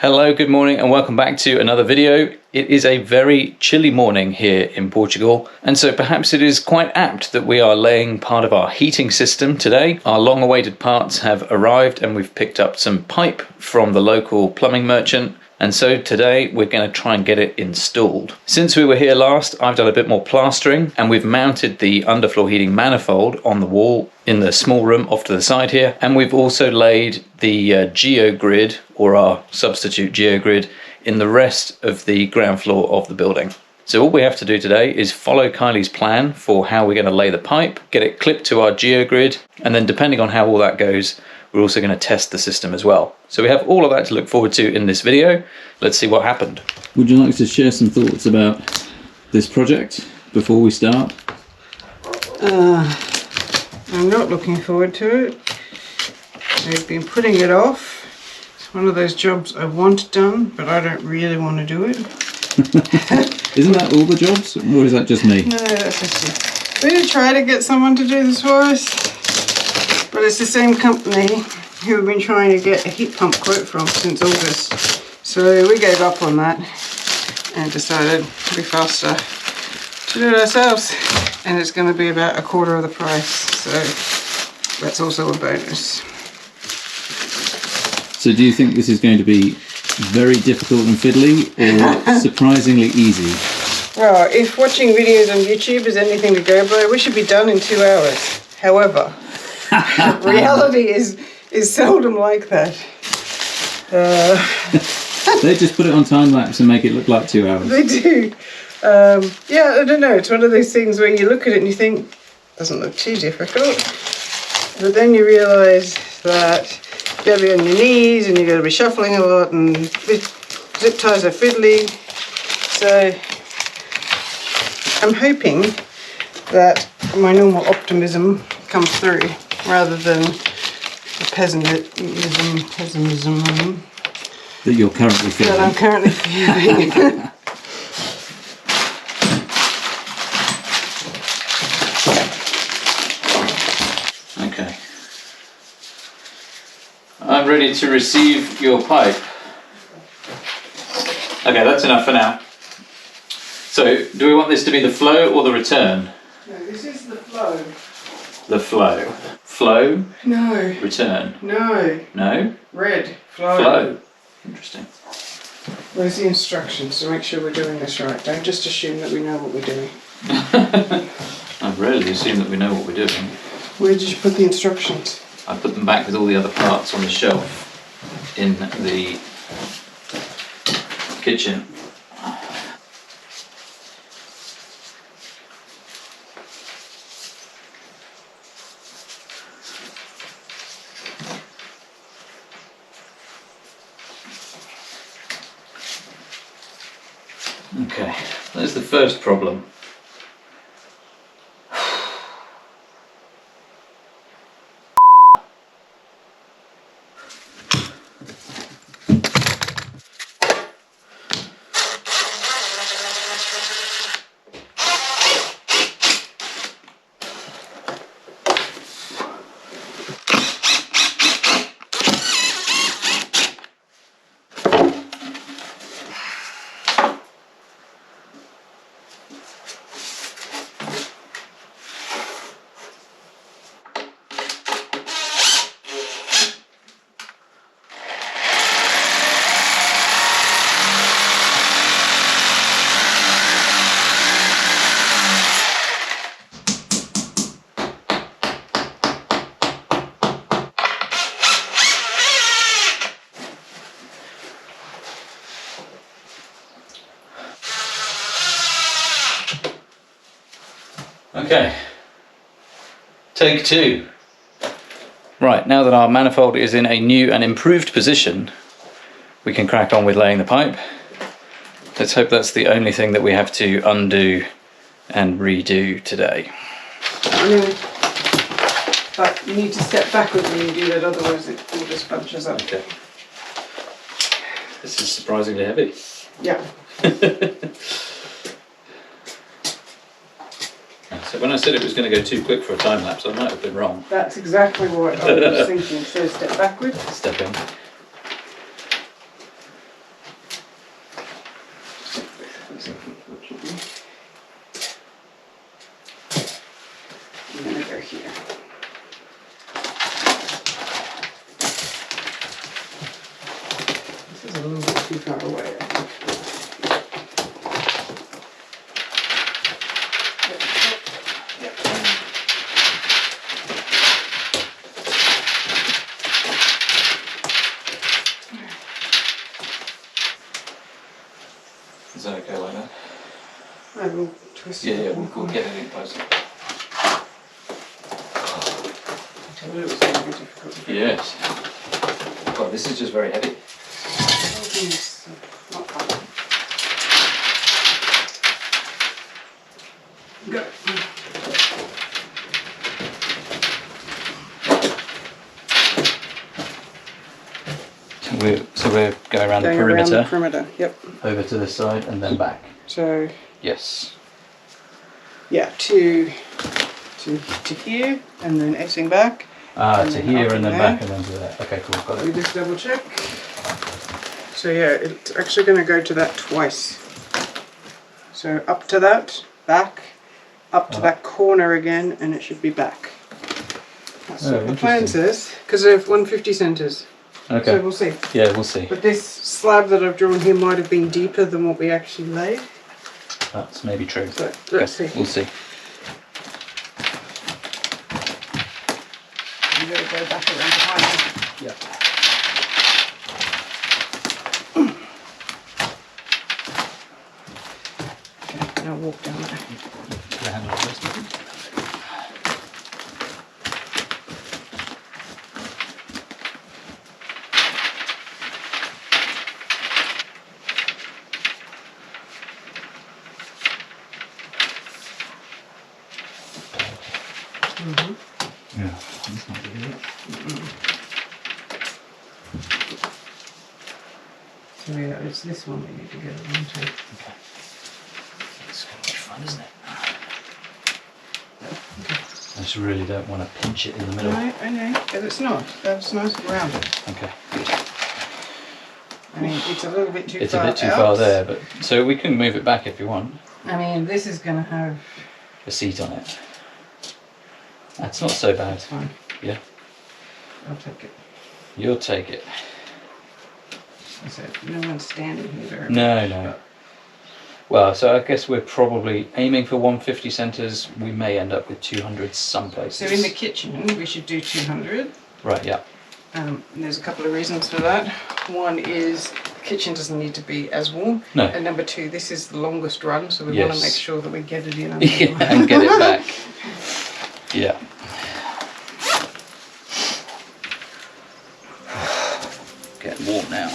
Hello, good morning and welcome back to another video. It is a very chilly morning here in Portugal, and so perhaps it is quite apt that we are laying part of our heating system today. Our long awaited parts have arrived and we've picked up some pipe from the local plumbing merchant. And so today we're going to try and get it installed. Since we were here last, I've done a bit more plastering and we've mounted the underfloor heating manifold on the wall in the small room off to the side here. And we've also laid the geogrid, or our substitute geogrid, in the rest of the ground floor of the building. So all we have to do today is follow Kylie's plan for how we're going to lay the pipe, get it clipped to our geogrid, and then depending on how all that goes, we're also going to test the system as well. So we have all of that to look forward to in this video. Let's see what happened. Would you like to share some thoughts about this project before we start? I'm not looking forward to it. I've been putting it off. It's one of those jobs I want done, but I don't really want to do it. Isn't that all the jobs, or is that just me? No, that's just me. We did try to get someone to do this for us, but it's the same company who we've been trying to get a heat pump quote from since August. So we gave up on that and decided it'd be faster to do it ourselves. And it's going to be about a quarter of the price, so that's also a bonus. So do you think this is going to be very difficult and fiddly, or surprisingly easy? Well, if watching videos on YouTube is anything to go by, we should be done in 2 hours. However, reality is seldom like that. They just put it on time lapse and make it look like 2 hours. They do. Yeah, I don't know. It's one of those things where you look at it and you think, doesn't look too difficult. But then you realise that you got to be on your knees and you got to be shuffling a lot and zip ties are fiddly. So I'm hoping that my normal optimism comes through rather than the pessimism that you're currently feeling. That I'm currently feeling. Okay. I'm ready to receive your pipe. Okay, that's enough for now. So, do we want this to be the flow or the return? No, this is the flow. The flow. Flow? No. Return? No. No? Red. Flow. Flow. Interesting. Where's the instructions to make sure we're doing this right? Don't just assume that we know what we're doing. I rarely assume that we know what we're doing. Where did you put the instructions? I put them back with all the other parts on the shelf in the kitchen. Okay, there's the first problem. Okay, take two. Right, now that our manifold is in a new and improved position, we can crack on with laying the pipe. Let's hope that's the only thing that we have to undo and redo today. But you need to step backwards when you do that, otherwise it all just bunches up. Okay. This is surprisingly heavy. Yeah. So when I said it was going to go too quick for a time lapse, I might have been wrong. That's exactly what I was thinking. So step backwards. Step in. I'm going to go here. This is a little bit too far away, I think. Is that okay like that? I will twist it. Yeah, we'll get it in closer. I told you it was going to be difficult. Yes. God, this is just very heavy. It's not fun. Go. So we're going around the Going perimeter, around the perimeter, yep. over to this side and then back. So, Yes. yeah, to here, and then Xing back. Ah, And to then here up and then there. back and then to there. Okay, cool, got We it. just double check. So yeah, it's actually going to go to that twice. So up to that, back, up to that corner again, and it should be back. That's Oh, what the plan interesting. says, because they have 150 centres. So Okay. we'll see. Yeah, we'll see. But this slab that I've drawn here might have been deeper than what we actually laid. That's maybe true. So let's see. We'll see. You got to go back around behind. Yeah. Okay, now walk down there. Yeah, that's not good, is it? So yeah, it's this one we need to get onto. Okay. It's going to be fun, isn't it? I just really don't want to pinch it in the middle. No, I know, but it's not. That's nice and rounded. Okay. I mean, it's a little bit too It's far a bit too out. far there, but so we can move it back if you want. I mean, this is going to have... A seat on it. That's not so bad. It's fine. Yeah. I'll take it. You'll take it. I said, no one's standing here very No, no. Well, so I guess we're probably aiming for 150 centres. We may end up with 200 some places. So in the kitchen, we should do 200. Right, yeah. And there's a couple of reasons for that. One is the kitchen doesn't need to be as warm. No. And number two, this is the longest run, so we Yes. want to make sure that we get it in. Yeah, and get it back. Yeah. Getting warm now.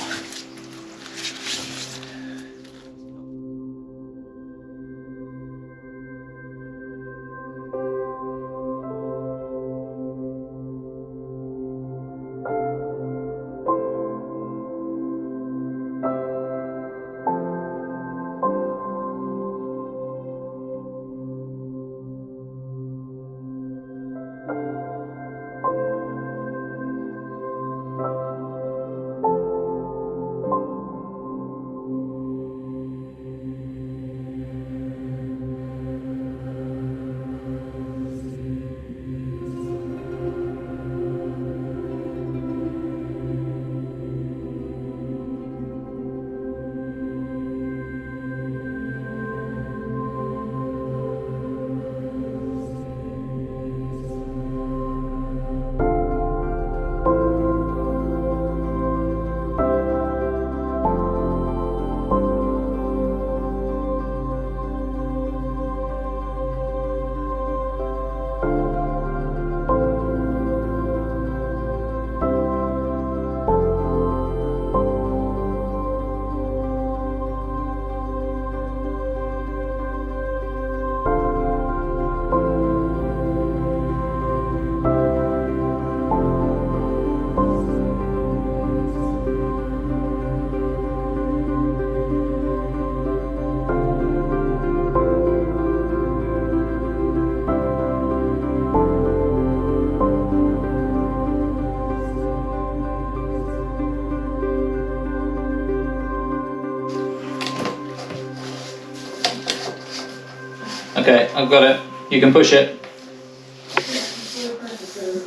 Okay, I've got it. You can push it.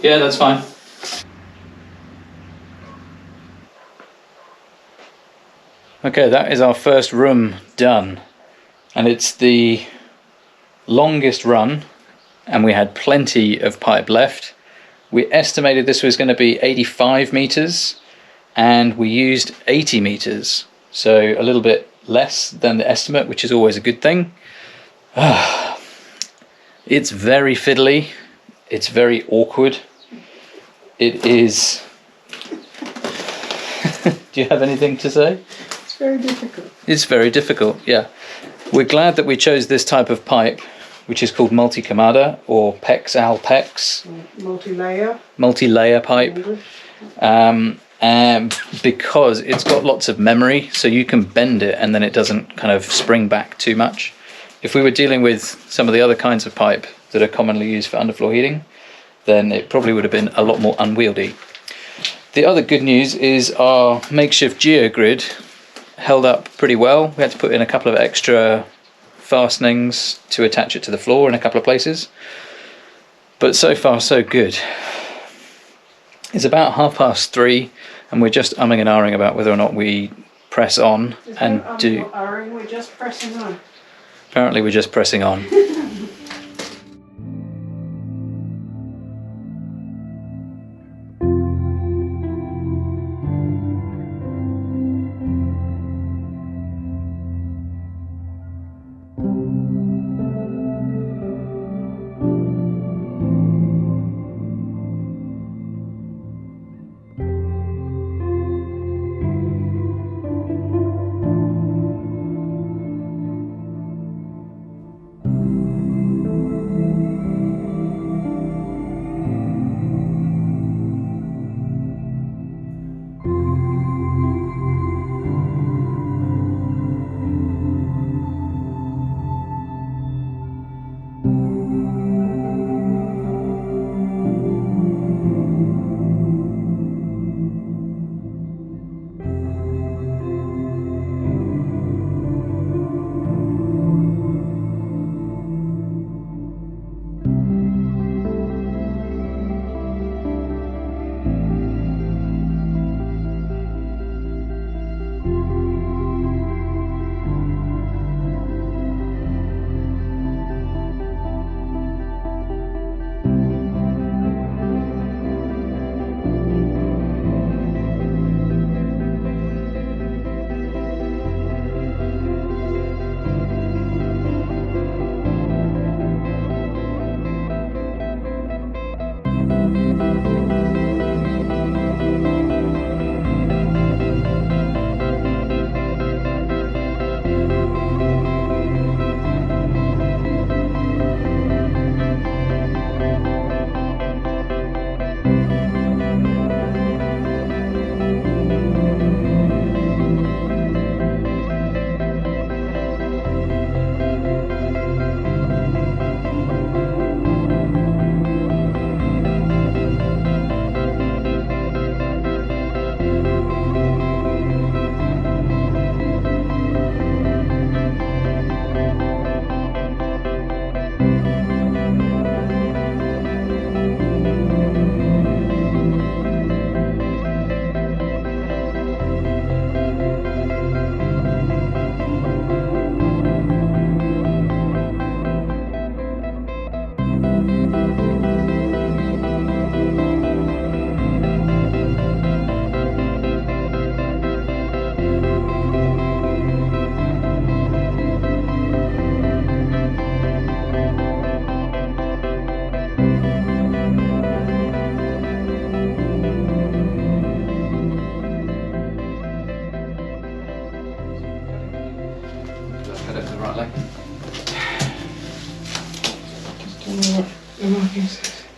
Yeah, that's fine. Okay, that is our first room done. And it's the longest run, and we had plenty of pipe left. We estimated this was going to be 85 meters, and we used 80 meters. So a little bit less than the estimate, which is always a good thing. It's very fiddly. It's very awkward. It is... Do you have anything to say? It's very difficult. It's very difficult, yeah. We're glad that we chose this type of pipe, which is called multi-camada or PEX al PEX. Multi-layer. Multi-layer pipe. And because it's got lots of memory, so you can bend it and then it doesn't kind of spring back too much. If we were dealing with some of the other kinds of pipe that are commonly used for underfloor heating, then it probably would have been a lot more unwieldy. The other good news is our makeshift geogrid held up pretty well. We had to put in a couple of extra fastenings to attach it to the floor in a couple of places. But so far so good. It's about 3:30 and we're just umming and ahhing about whether or not we press on and do... We're just pressing on. Apparently we're just pressing on.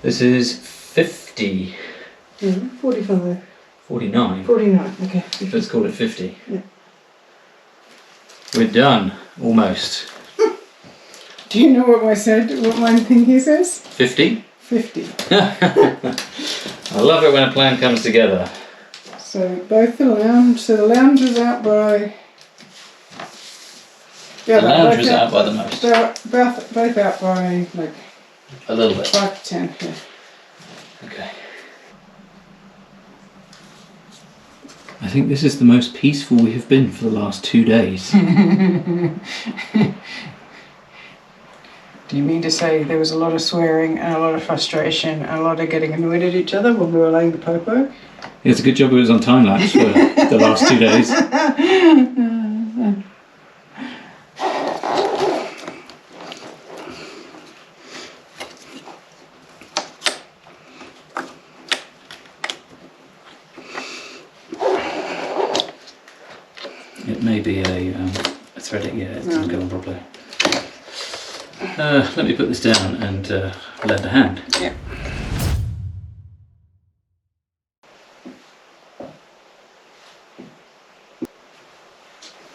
This is 50. 45. 49. 49, okay. Let's call it 50. Yeah. We're done, almost. Do you know what my thing here says? 50? 50. I love it when a plan comes together. So both the lounge, so the lounge was out by... Yeah, The lounge was out by the most. They're both out by like A little bit. 5 to 10, yeah. Okay. think this is the most peaceful we have been for the last 2 days. Do you mean to say there was a lot of swearing and a lot of frustration and a lot of getting annoyed at each other when we were laying the pipework? Yeah, it's a good job it was on time lapse for the last 2 days. It may be a threading, yeah, it doesn't go on properly. Let me put this down and lend a hand. Yeah.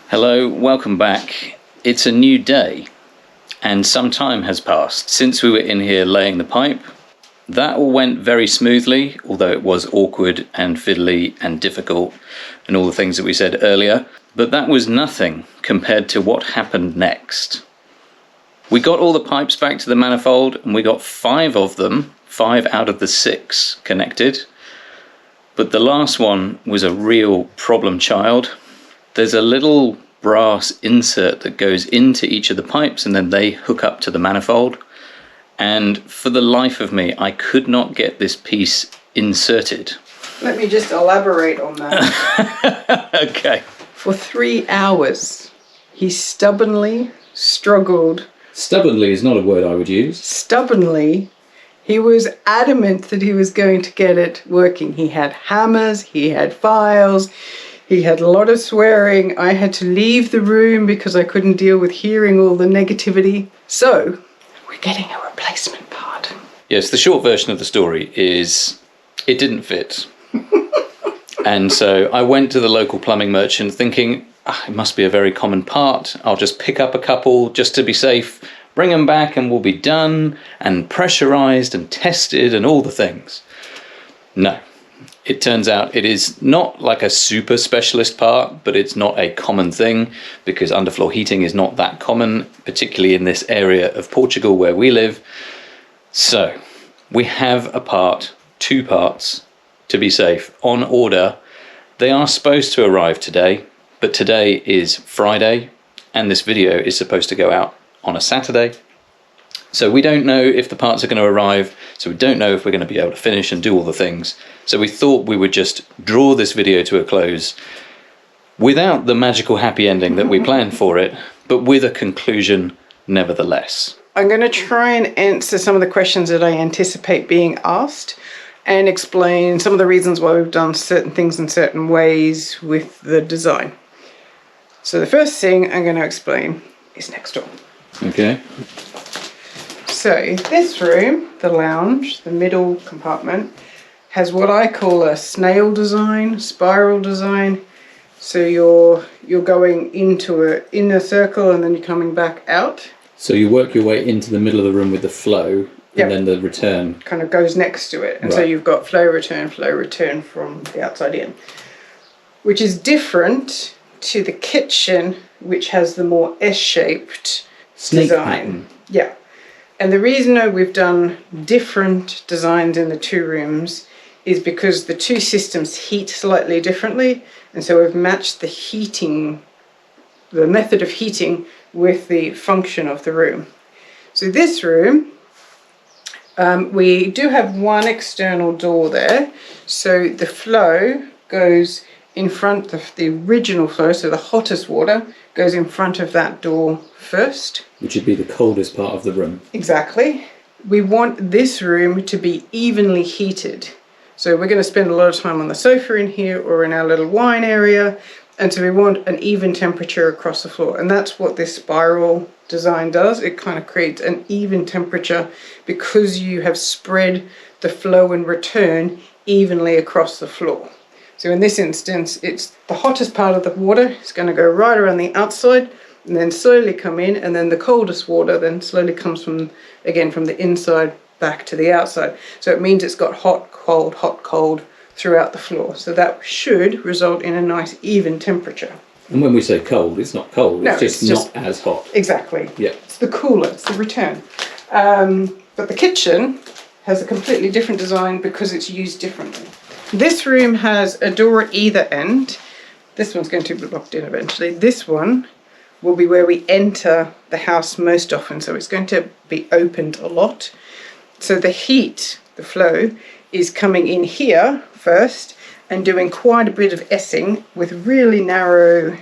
Hello, welcome back. It's a new day and some time has passed since we were in here laying the pipe. That all went very smoothly, although it was awkward and fiddly and difficult and all the things that we said earlier, but that was nothing compared to what happened next. We got all the pipes back to the manifold and we got 5 of them, 5 out of the 6 connected, but the last one was a real problem child. There's a little brass insert that goes into each of the pipes and then they hook up to the manifold. And for the life of me, I could not get this piece inserted. Let me just elaborate on that. Okay. For 3 hours, he stubbornly struggled. Stubbornly is not a word I would use. Stubbornly, he was adamant that he was going to get it working. He had hammers, he had files, he had a lot of swearing. I had to leave the room because I couldn't deal with hearing all the negativity. So, we're getting a replacement part. Yes, the short version of the story is it didn't fit. And so I went to the local plumbing merchant thinking, it must be a very common part. I'll just pick up a couple just to be safe, bring them back and we'll be done and pressurized and tested and all the things. No, it turns out it is not like a super specialist part, but it's not a common thing because underfloor heating is not that common, particularly in this area of Portugal where we live. So we have a part, 2 parts, to be safe, on order. They are supposed to arrive today, but today is Friday and this video is supposed to go out on a Saturday. So we don't know if the parts are going to arrive, so we don't know if we're going to be able to finish and do all the things. So we thought we would just draw this video to a close without the magical happy ending that we planned for it, but with a conclusion nevertheless. I'm going to try and answer some of the questions that I anticipate being asked and explain some of the reasons why we've done certain things in certain ways with the design. So the first thing I'm going to explain is next door. Okay. So this room, the lounge, the middle compartment, has what I call a snail design, spiral design. So you're going into an inner circle and then you're coming back out. So you work your way into the middle of the room with the flow, Yep. and then the return. Kind of goes next to it. And so Right. you've got flow return from the outside in. Which is different to the kitchen, which has the more S-shaped Snake design. pattern. Yeah. And the reason that we've done different designs in the 2 rooms is because the 2 systems heat slightly differently. And so we've matched the heating, the method of heating with the function of the room. So this room, we do have 1 external door there. So the flow goes in front of the original flow, so the hottest water goes in front of that door first. Which would be the coldest part of the room. Exactly. We want this room to be evenly heated. So we're going to spend a lot of time on the sofa in here or in our little wine area. And so we want an even temperature across the floor. And that's what this spiral design does. It kind of creates an even temperature because you have spread the flow and return evenly across the floor. So in this instance, it's the hottest part of the water. It's going to go right around the outside and then slowly come in. And then the coldest water then slowly comes from the inside back to the outside. So it means it's got hot, cold throughout the floor. So that should result in a nice even temperature. And when we say cold, it's not cold, No, it's just not as hot. Exactly. Yeah. It's the cooler, it's the return. But the kitchen has a completely different design because it's used differently. This room has a door at either end, This one's going to be locked in eventually. This one will be where we enter the house most often, so it's going to be opened a lot. So the heat, the flow, is coming in here first and doing quite a bit of essing with really narrow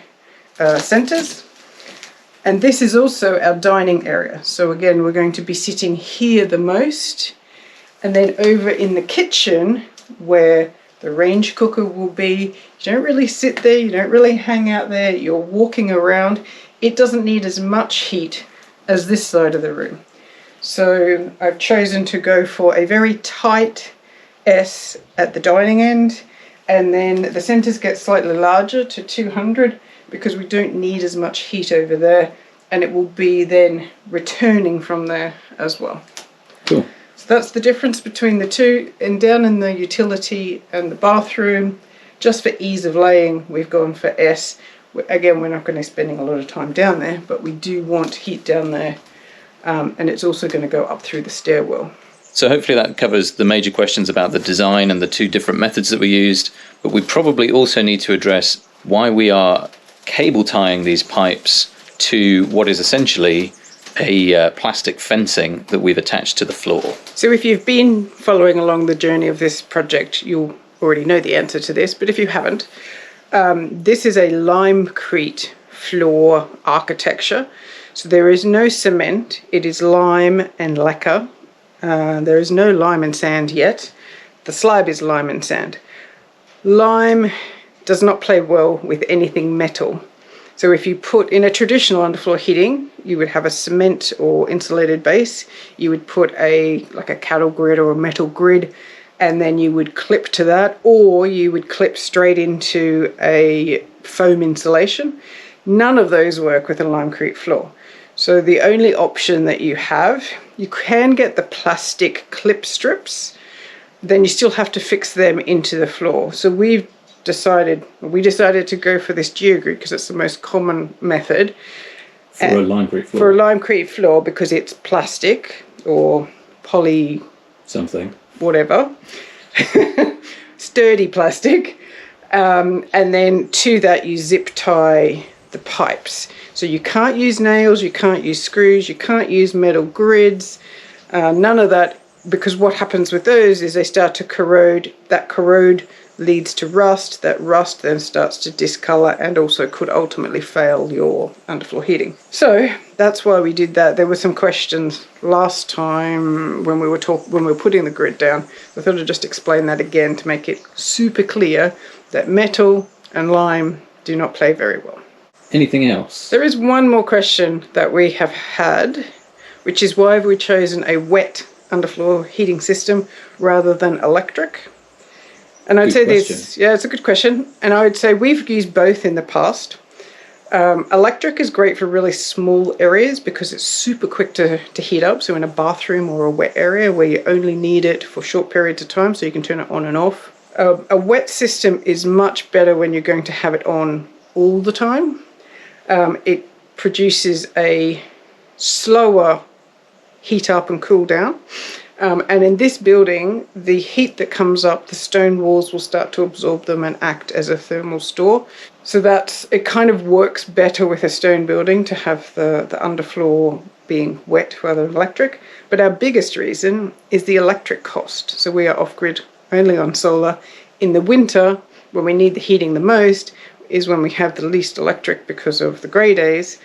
centres. And this is also our dining area. So again, we're going to be sitting here the most. And then over in the kitchen, where the range cooker will be, you don't really sit there, you don't really hang out there, you're walking around. It doesn't need as much heat as this side of the room. So I've chosen to go for a very tight S at the dining end, and then the centres get slightly larger to 200 because we don't need as much heat over there, and it will be then returning from there as well. Cool. So that's the difference between the two. And down in the utility and the bathroom, just for ease of laying, we've gone for S. Again, we're not going to be spending a lot of time down there, but we do want heat down there, and it's also going to go up through the stairwell. So hopefully that covers the major questions about the design and the two different methods that we used, but we probably also need to address why we are cable tying these pipes to what is essentially a plastic fencing that we've attached to the floor. So if you've been following along the journey of this project, you'll already know the answer to this, but if you haven't, this is a limecrete floor architecture. So there is no cement, it is lime and lacquer. There is no lime and sand yet. The slab is lime and sand. Lime does not play well with anything metal. So if you put in a traditional underfloor heating, you would have a cement or insulated base. You would put like a cattle grid or a metal grid, and then you would clip to that, or you would clip straight into a foam insulation. None of those work with a limecrete floor. So the only option that you have, you can get the plastic clip strips, then you still have to fix them into the floor. So we decided to go for this geogrid because it's the most common method. For a limecrete floor. For a limecrete floor, because it's plastic or poly something. Whatever. Sturdy plastic. And then to that you zip tie the pipes. So you can't use nails, you can't use screws, you can't use metal grids, none of that, because what happens with those is they start to corrode. That corrode leads to rust. That rust then starts to discolor and also could ultimately fail your underfloor heating. So that's why we did that. There were some questions last time when we were putting the grid down. I thought I'd just explain that again to make it super clear that metal and lime do not play very well. Anything else? There is one more question that we have had, which is why have we chosen a wet underfloor heating system rather than electric? And I'd say this, yeah, it's a good question. And I would say we've used both in the past. Electric is great for really small areas because it's super quick to heat up. So in a bathroom or a wet area where you only need it for short periods of time, so you can turn it on and off. A wet system is much better when you're going to have it on all the time. It produces a slower heat up and cool down. And in this building, the heat that comes up, the stone walls will start to absorb them and act as a thermal store. So it kind of works better with a stone building to have the underfloor being wet rather than electric. But our biggest reason is the electric cost. So we are off-grid only on solar. In the winter, when we need the heating the most, is when we have the least electric because of the grey days.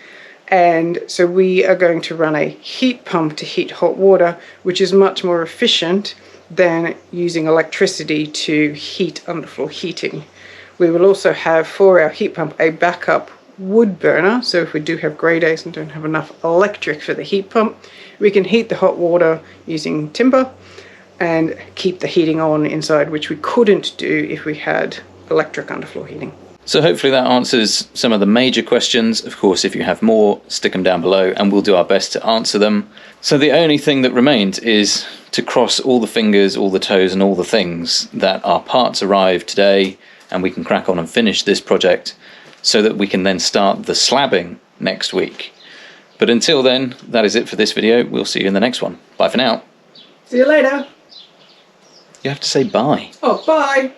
And so we are going to run a heat pump to heat hot water, which is much more efficient than using electricity to heat underfloor heating. We will also have for our heat pump a backup wood burner, so if we do have grey days and don't have enough electric for the heat pump, we can heat the hot water using timber and keep the heating on inside, which we couldn't do if we had electric underfloor heating. So hopefully that answers some of the major questions. Of course, if you have more, stick them down below and we'll do our best to answer them. So the only thing that remains is to cross all the fingers, all the toes and all the things that our parts arrive today and we can crack on and finish this project so that we can then start the slabbing next week. But until then, that is it for this video. We'll see you in the next one. Bye for now. See you later. You have to say bye. Oh, bye.